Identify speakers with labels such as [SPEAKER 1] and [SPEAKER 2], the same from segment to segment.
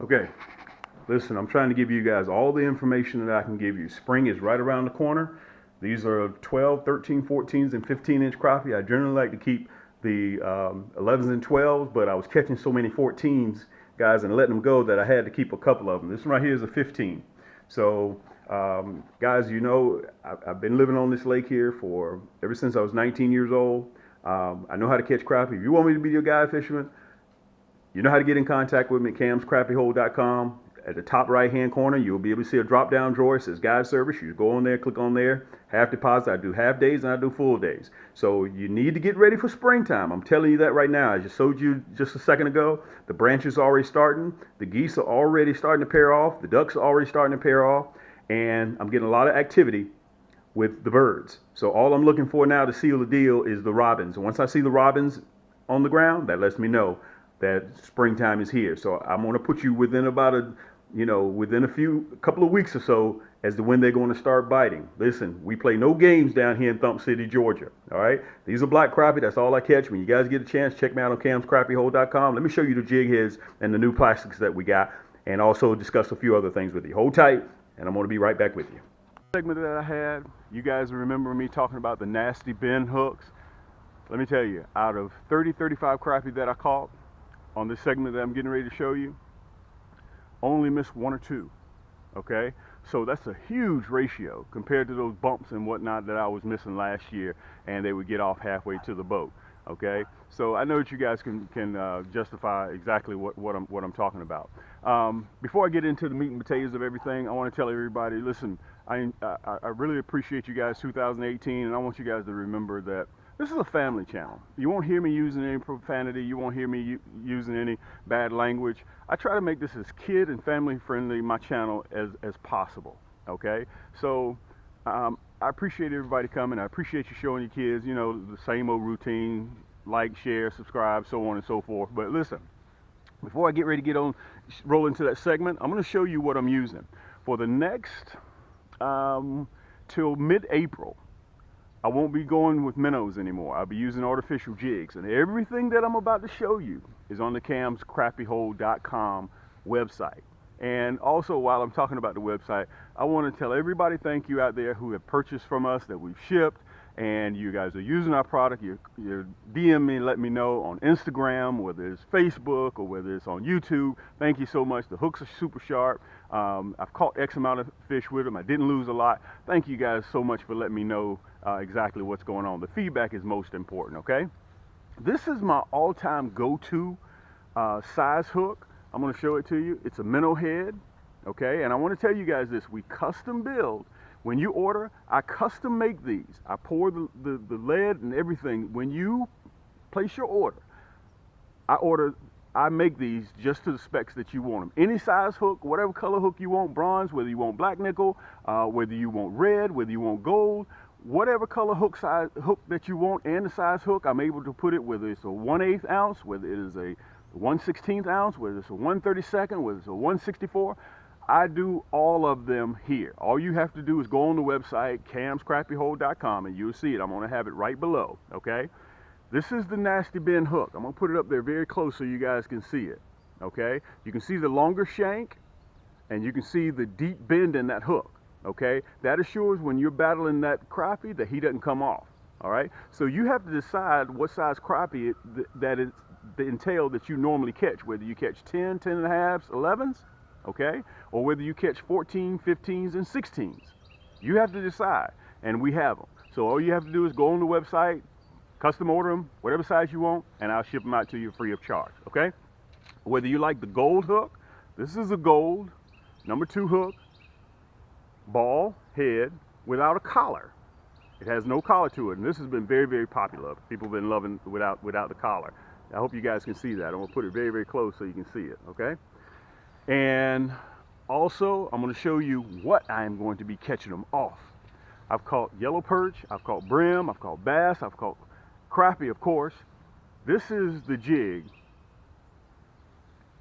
[SPEAKER 1] Okay, listen, I'm trying to give you guys all the information that I can give you. Spring is right around the corner. These are 12, 13, 14s, and 15-inch crappie. I generally like to keep the 11s and 12s, but I was catching so many 14s, guys, and letting them go that I had to keep a couple of them. This one right here is a 15. So, guys, you know, I've been living on this lake here for ever since I was 19 years old. I know how to catch crappie. If you want me to be your guide fisherman, you know how to get in contact with me at camscrappiehole.com. At the top right hand corner, you'll be able to see a drop down drawer. It says guide service. You go on there, click on there. Half deposit. I do half days and I do full days. So you need to get ready for springtime. I'm telling you that right now. I just showed you just a second ago. The branches are already starting. The geese are already starting to pair off. The ducks are already starting to pair off. And I'm getting a lot of activity with the birds. So all I'm looking for now to seal the deal is the robins. And once I see the robins on the ground, that lets me know that springtime is here. So I'm going to put you within about within a couple of weeks or so as to when they're going to start biting. Listen, we play no games down here in Thump City, Georgia. All right. These are black crappie. That's all I catch. When you guys get a chance, check me out on camscrappiehole.com. Let me show you the jig heads and the new plastics that we got, and also discuss a few other things with you. Hold tight, and I'm going to be right back with you. Segment that I had, you guys remember me talking about the nasty bend hooks. Let me tell you, out of 30, 35 crappie that I caught on this segment that I'm getting ready to show you, only missed one or two. Okay, so that's a huge ratio compared to those bumps and whatnot that I was missing last year, and they would get off halfway to the boat. Okay, so I know that you guys can justify exactly what I'm talking about. Before I get into the meat and potatoes of everything, I want to tell everybody, listen, I really appreciate you guys 2018, and I want you guys to remember that this is a family channel. You won't hear me using any profanity. You won't hear me using any bad language. I try to make this as kid and family friendly, my channel, as possible. Okay? So I appreciate everybody coming. I appreciate you showing your kids, you know, the same old routine, like, share, subscribe, so on and so forth. But listen, before I get ready to roll into that segment, I'm going to show you what I'm using. For the next, till mid-April, I won't be going with minnows anymore. I'll be using artificial jigs. And everything that I'm about to show you is on the camscrappiehole.com website. And also, while I'm talking about the website, I want to tell everybody thank you out there who have purchased from us, that we've shipped, and you guys are using our product. You're DM me and let me know on Instagram, whether it's Facebook or whether it's on YouTube. Thank you so much. The hooks are super sharp. I've caught X amount of fish with them. I didn't lose a lot. Thank you guys so much for letting me know exactly what's going on. The feedback is most important, okay? This is my all-time go-to size hook. I'm going to show it to you. It's a minnow head, okay? And I want to tell you guys this. We custom build. When you order, I custom make these. I pour the lead and everything. When you place your order, I make these just to the specs that you want them. Any size hook, whatever color hook you want, bronze, whether you want black nickel, whether you want red, whether you want gold, whatever color hook that you want and the size hook, I'm able to put it, whether it's a 1/8 ounce, whether it is a 1/16 ounce, whether it's a 1/32, whether it's a 1/64. I do all of them here. All you have to do is go on the website, camscrappiehole.com, and you'll see it. I'm going to have it right below, okay? This is the nasty bend hook. I'm going to put it up there very close so you guys can see it, okay? You can see the longer shank, and you can see the deep bend in that hook, okay? That assures when you're battling that crappie that he doesn't come off, all right? So you have to decide what size crappie that is the entail that you normally catch, whether you catch 10, 10 and a halves, 11s, okay? Or whether you catch 14, 15s, and 16s. You have to decide, and we have them. So all you have to do is go on the website, custom order them, whatever size you want, and I'll ship them out to you free of charge, okay? Whether you like the gold hook, this is a gold, number 2 hook, ball head without a collar. It has no collar to it, and this has been very, very popular. People have been loving without the collar. I hope you guys can see that. I'm going to put it very, very close so you can see it, okay? And also, I'm going to show you what I am going to be catching them off. I've caught yellow perch, I've caught brim, I've caught bass, I've caught crappie, of course. This is the jig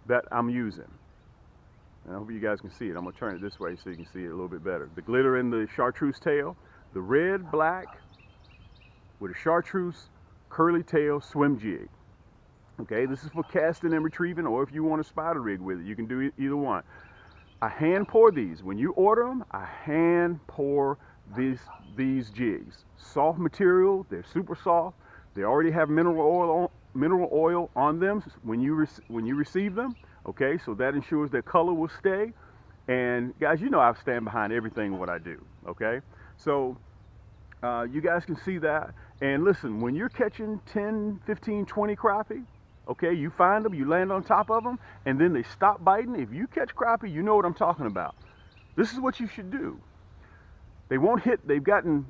[SPEAKER 1] that I'm using. And I hope you guys can see it. I'm going to turn it this way so you can see it a little bit better. The glitter in the chartreuse tail, the red, black with a chartreuse curly tail swim jig. Okay, this is for casting and retrieving, or if you want to spider rig with it, you can do either one. I hand pour these. When you order them, I hand pour these jigs. Soft material, they're super soft. They already have mineral oil on them when you receive them. Okay, so that ensures their color will stay. And guys, you know I stand behind everything what I do. Okay, so you guys can see that. And listen, when you're catching 10, 15, 20 crappie, okay, you find them, you land on top of them, and then they stop biting. If you catch crappie, you know what I'm talking about. This is what you should do. They won't hit, they've gotten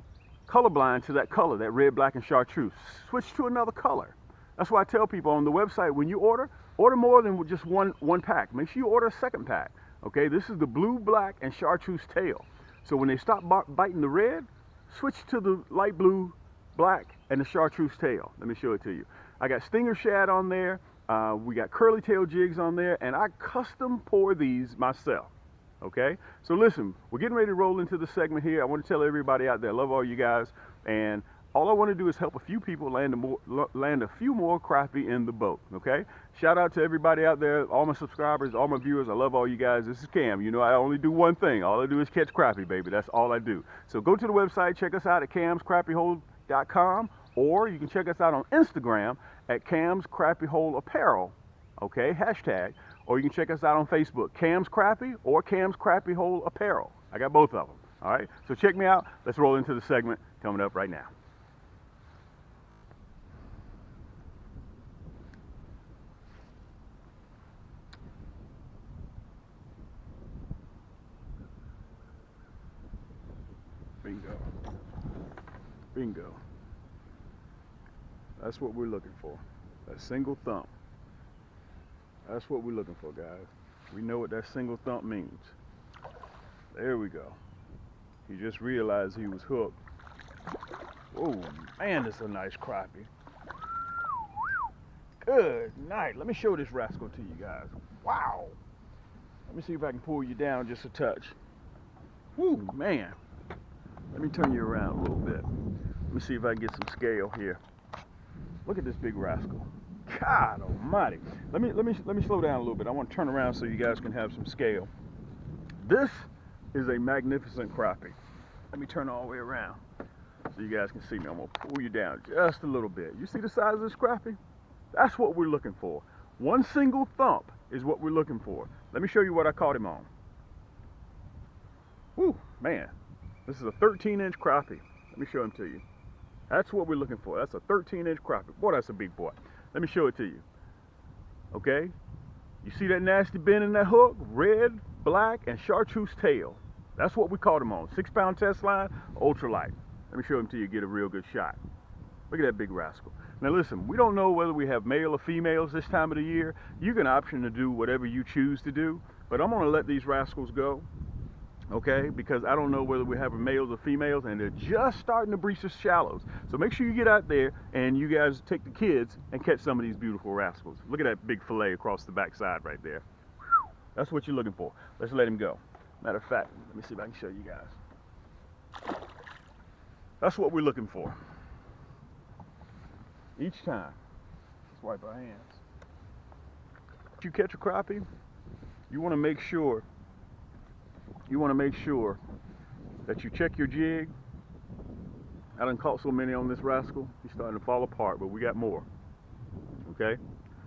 [SPEAKER 1] colorblind to that color, that red, black, and chartreuse. Switch to another color. That's why I tell people on the website, when you order more than just one pack. Make sure you order a second pack. Okay, this is the blue, black, and chartreuse tail. So when they stop biting the red, switch to the light blue, black, and the chartreuse tail. Let me show it to you. I got stinger shad on there. We got curly tail jigs on there, and I custom pour these myself. Okay, so listen, we're getting ready to roll into the segment here. I want to tell everybody out there, I love all you guys, and all I want to do is help a few people land a few more crappie in the boat. Okay, shout out to everybody out there, all my subscribers, all my viewers. I love all you guys. This is Cam. You know I only do one thing. All I do is catch crappie, baby. That's all I do. So go to the website, check us out at camscrappiehold.com, or you can check us out on Instagram at Cam's Crappie Hole Apparel. Okay, hashtag. Or you can check us out on Facebook, Cam's Crappie or Cam's Crappie Hole Apparel. I got both of them. All right, so check me out. Let's roll into the segment coming up right now. Bingo. Bingo. That's what we're looking for. That single thump. That's what we're looking for, guys. We know what that single thump means. There we go. He just realized he was hooked. Oh, man, that's a nice crappie. Good night. Let me show this rascal to you guys. Wow. Let me see if I can pull you down just a touch. Woo, man. Let me turn you around a little bit. Let me see if I can get some scale here. Look at this big rascal. God almighty. Let me slow down a little bit. I want to turn around so you guys can have some scale. This is a magnificent crappie. Let me turn all the way around so you guys can see me. I'm going to pull you down just a little bit. You see the size of this crappie? That's what we're looking for. One single thump is what we're looking for. Let me show you what I caught him on. Whew, man. This is a 13-inch crappie. Let me show him to you. That's what we're looking for. That's a 13-inch crappie. Boy, that's a big boy. Let me show it to you. Okay? You see that nasty bend in that hook? Red, black, and chartreuse tail. That's what we caught him on. 6-pound test line, ultralight. Let me show him to you, get a real good shot. Look at that big rascal. Now listen, we don't know whether we have male or females this time of the year. You can option to do whatever you choose to do, but I'm gonna let these rascals go. Okay, because I don't know whether we have males or females, and they're just starting to breach the shallows. So make sure you get out there and you guys take the kids and catch some of these beautiful rascals. Look at that big fillet across the backside right there. That's what you're looking for. Let's let him go. Matter of fact, let me see if I can show you guys. That's what we're looking for. Each time. Let's wipe our hands. If you catch a crappie, you want to make sure that you check your jig. I done caught so many on this rascal, he's starting to fall apart, but we got more. Okay?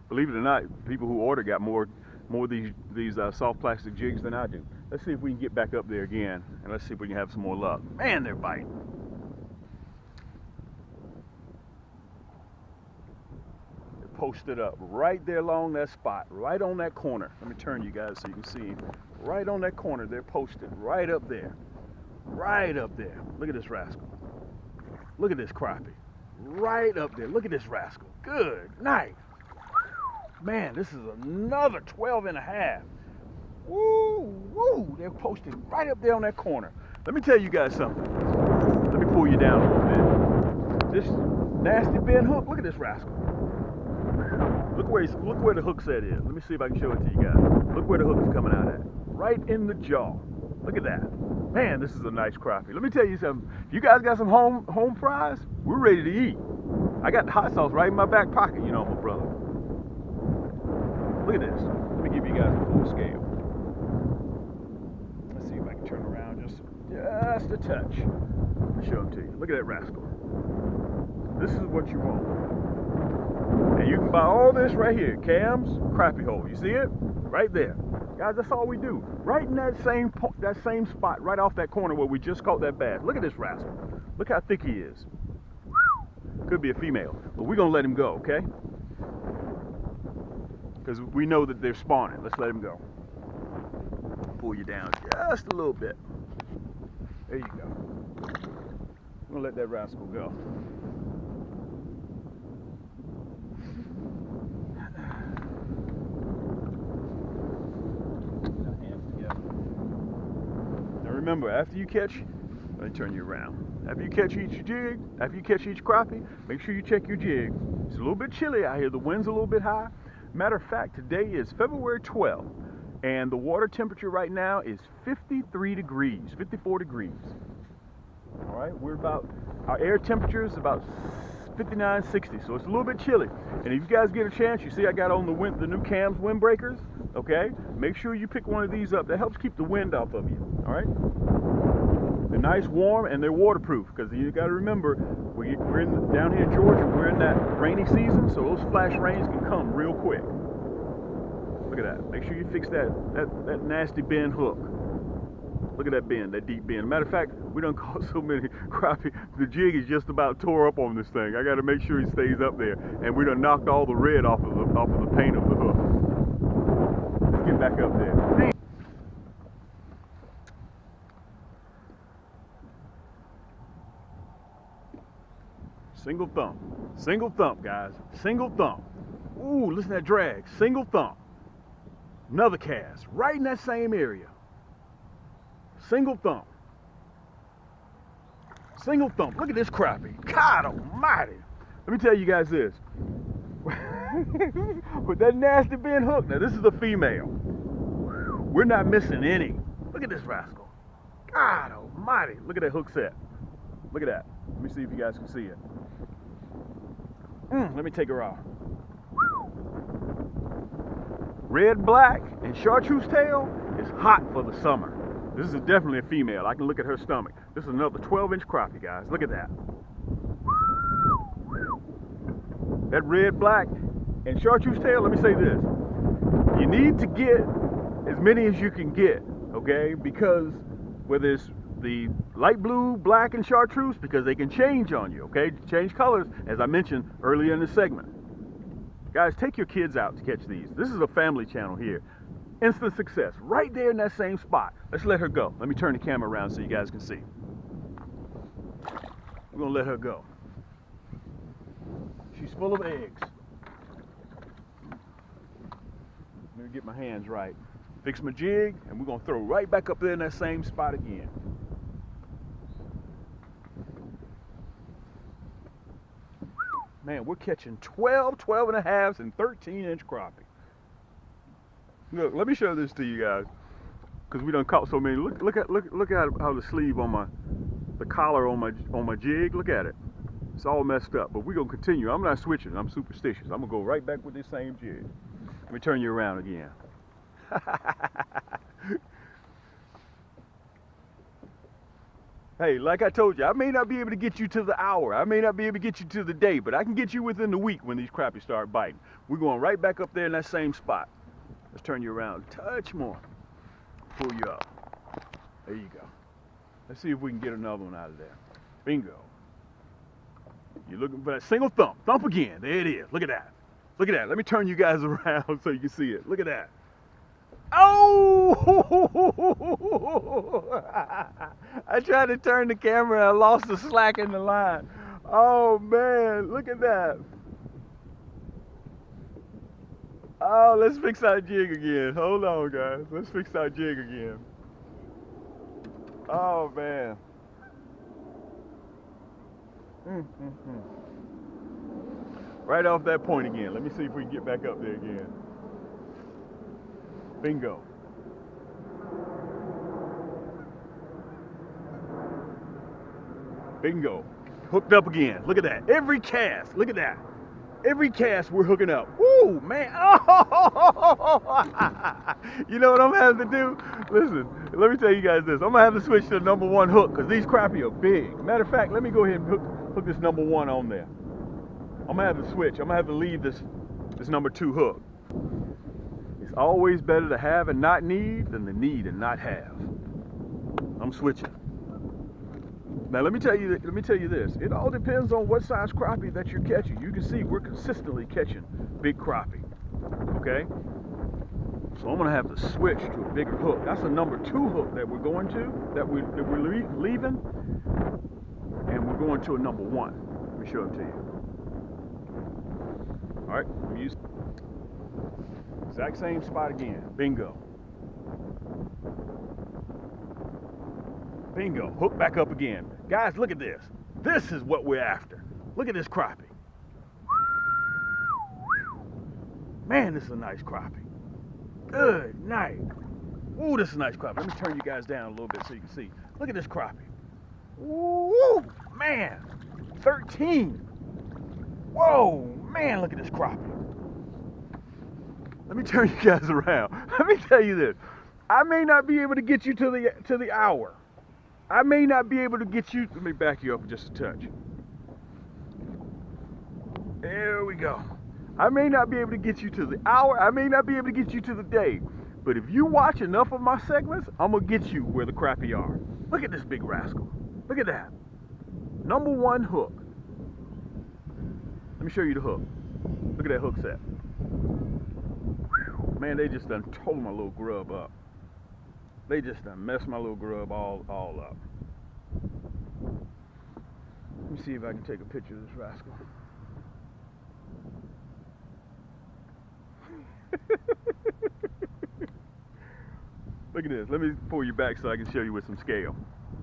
[SPEAKER 1] Believe it or not, people who order got more of these soft plastic jigs than I do. Let's see if we can get back up there again, and let's see if we can have some more luck. Man, they're biting. They're posted up right there along that spot, right on that corner. Let me turn you guys so you can see. Right on that corner, they're posted right up there. Right up there. Look at this rascal. Look at this crappie. Right up there. Look at this rascal. Good night. Man, this is another 12 and a half. Woo, woo. They're posted right up there on that corner. Let me tell you guys something. Let me pull you down a little bit. This nasty bend hook. Look at this rascal. Look where the hook set is. Let me see if I can show it to you guys. Look where the hook is coming out at. Right in the jaw. Look at that. Man, this is a nice crappie. Let me tell you something. If you guys got some home fries, we're ready to eat. I got the hot sauce right in my back pocket, you know, my brother. Look at this. Let me give you guys a full scale. Let's see if I can turn around just a touch. I'll show them to you. Look at that rascal. This is what you want. And you can buy all this right here. Cam's crappie hole. You see it? Right there. Guys, that's all we do. Right in that same spot, right off that corner where we just caught that bass. Look at this rascal. Look how thick he is. Could be a female, but we're gonna let him go, okay? Because we know that they're spawning. Let's let him go. Pull you down just a little bit. There you go. I'm gonna let that rascal go. Now remember, after you catch, let me turn you around. After you catch each jig, after you catch each crappie, make sure you check your jig. It's a little bit chilly out here. The wind's a little bit high. Matter of fact, today is February 12th, and the water temperature right now is 53 degrees, 54 degrees. All right, our air temperature is about 59, 60, so it's a little bit chilly. And if you guys get a chance, you see I got on the new Cam's windbreakers, okay? Make sure you pick one of these up. That helps keep the wind off of you, all right? They're nice, warm, and they're waterproof, because you got to remember, we're down here in Georgia, we're in that rainy season, so those flash rains can come real quick. Look at that. Make sure you fix that nasty bend hook. Look at that bend, that deep bend. Matter of fact, we done caught so many crappie, the jig is just about tore up on this thing. I got to make sure he stays up there, and we done knocked all the red off of the paint of the hook. Let's get back up there. Single thump, guys. Single thump. Ooh, listen to that drag. Single thump. Another cast, right in that same area. Single thump. Single thump. Look at this crappie. God almighty. Let me tell you guys this. With that nasty bend hook, now this is a female. We're not missing any. Look at this rascal. God almighty. Look at that hook set. Look at that. Let me see if you guys can see it. Let me take her off. Red, black, and chartreuse tail is hot for the summer. This is definitely a female. I can look at her stomach. This is another 12-inch crappie, guys. Look at that. That red, black, and chartreuse tail, let me say this. You need to get as many as you can get, okay? Because whether it's the light blue, black, and chartreuse, because they can change on you, okay? Change colors, as I mentioned earlier in the segment. Guys, take your kids out to catch these. This is a family channel here. Instant success, right there in that same spot. Let's let her go. Let me turn the camera around so you guys can see. We're gonna let her go. She's full of eggs. Let me get my hands right. Fix my jig, and we're gonna throw right back up there in that same spot again. Man, we're catching 12, 12 and a halves, and 13-inch crappie. Look, let me show this to you guys, because we done caught so many. Look at how the sleeve on the collar on my jig. Look at it. It's all messed up, but we're gonna continue. I'm not switching. I'm superstitious. I'm gonna go right back with this same jig. Let me turn you around again. Hey, like I told you, I may not be able to get you to the hour. I may not be able to get you to the day, but I can get you within the week when these crappies start biting. We're going right back up there in that same spot. Let's turn you around a touch more. Pull you up. There you go. Let's see if we can get another one out of there. Bingo. You're looking for that single thump. Thump again. There it is. Look at that. Look at that. Let me turn you guys around so you can see it. Look at that. Oh! I tried to turn the camera and I lost the slack in the line. Oh man, look at that. Oh, let's fix our jig again. Hold on, guys. Let's fix our jig again. Oh man. Right off that point again. Let me see if we can get back up there again. Bingo. Bingo. Hooked up again. Look at that. Every cast. Look at that. Every cast we're hooking up. Woo, man. Oh, you know what I'm gonna have to do? Listen, let me tell you guys this. I'm gonna have to switch to the #1 hook because these crappie are big. Matter of fact, let me go ahead and hook this #1 on there. I'm gonna have to switch. I'm gonna have to leave this #2 hook. It's always better to have and not need than to need and not have. I'm switching. Now let me tell you this. It all depends on what size crappie that you're catching. You can see we're consistently catching big crappie. Okay? So I'm gonna have to switch to a bigger hook. That's a #2 hook that we're going to, that we're leaving, and we're going to a #1. Let me show it to you. All right, let me use exact same spot again. Bingo. Bingo. Hook back up again. Guys, look at this. This is what we're after. Look at this crappie. Man, this is a nice crappie. Good night. Ooh, this is a nice crappie. Let me turn you guys down a little bit so you can see. Look at this crappie. Ooh, man. 13. Whoa, man, look at this crappie. Let me turn you guys around. Let me tell you this. I may not be able to get you to the hour. I may not be able to get you. Let me back you up just a touch. There we go. I may not be able to get you to the hour. I may not be able to get you to the day. But if you watch enough of my segments, I'm going to get you where the crappie are. Look at this big rascal. Look at that. #1 hook. Let me show you the hook. Look at that hook set. Whew. Man, they just done tore my little grub up. They just done messed my little grub all up. Let me see if I can take a picture of this rascal. Look at this. Let me pull you back so I can show you with some scale.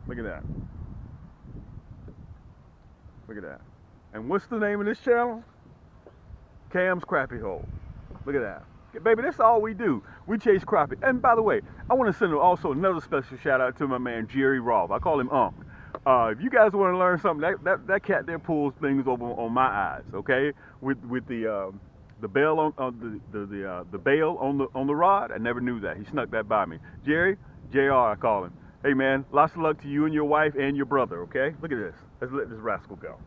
[SPEAKER 1] Look at that. Look at that. And what's the name of this channel? Cam's Crappie Hole. Look at that. Baby, that's all we do. We chase crappie. And by the way, I want to send also another special shout out to my man Jerry Rolfe. I call him Unc. If you guys want to learn something, that cat there pulls things over on my eyes. Okay, with the bail on the bail on the rod. I never knew that. He snuck that by me. Jerry, JR, I call him. Hey man, lots of luck to you and your wife and your brother. Okay, look at this. Let's let this rascal go.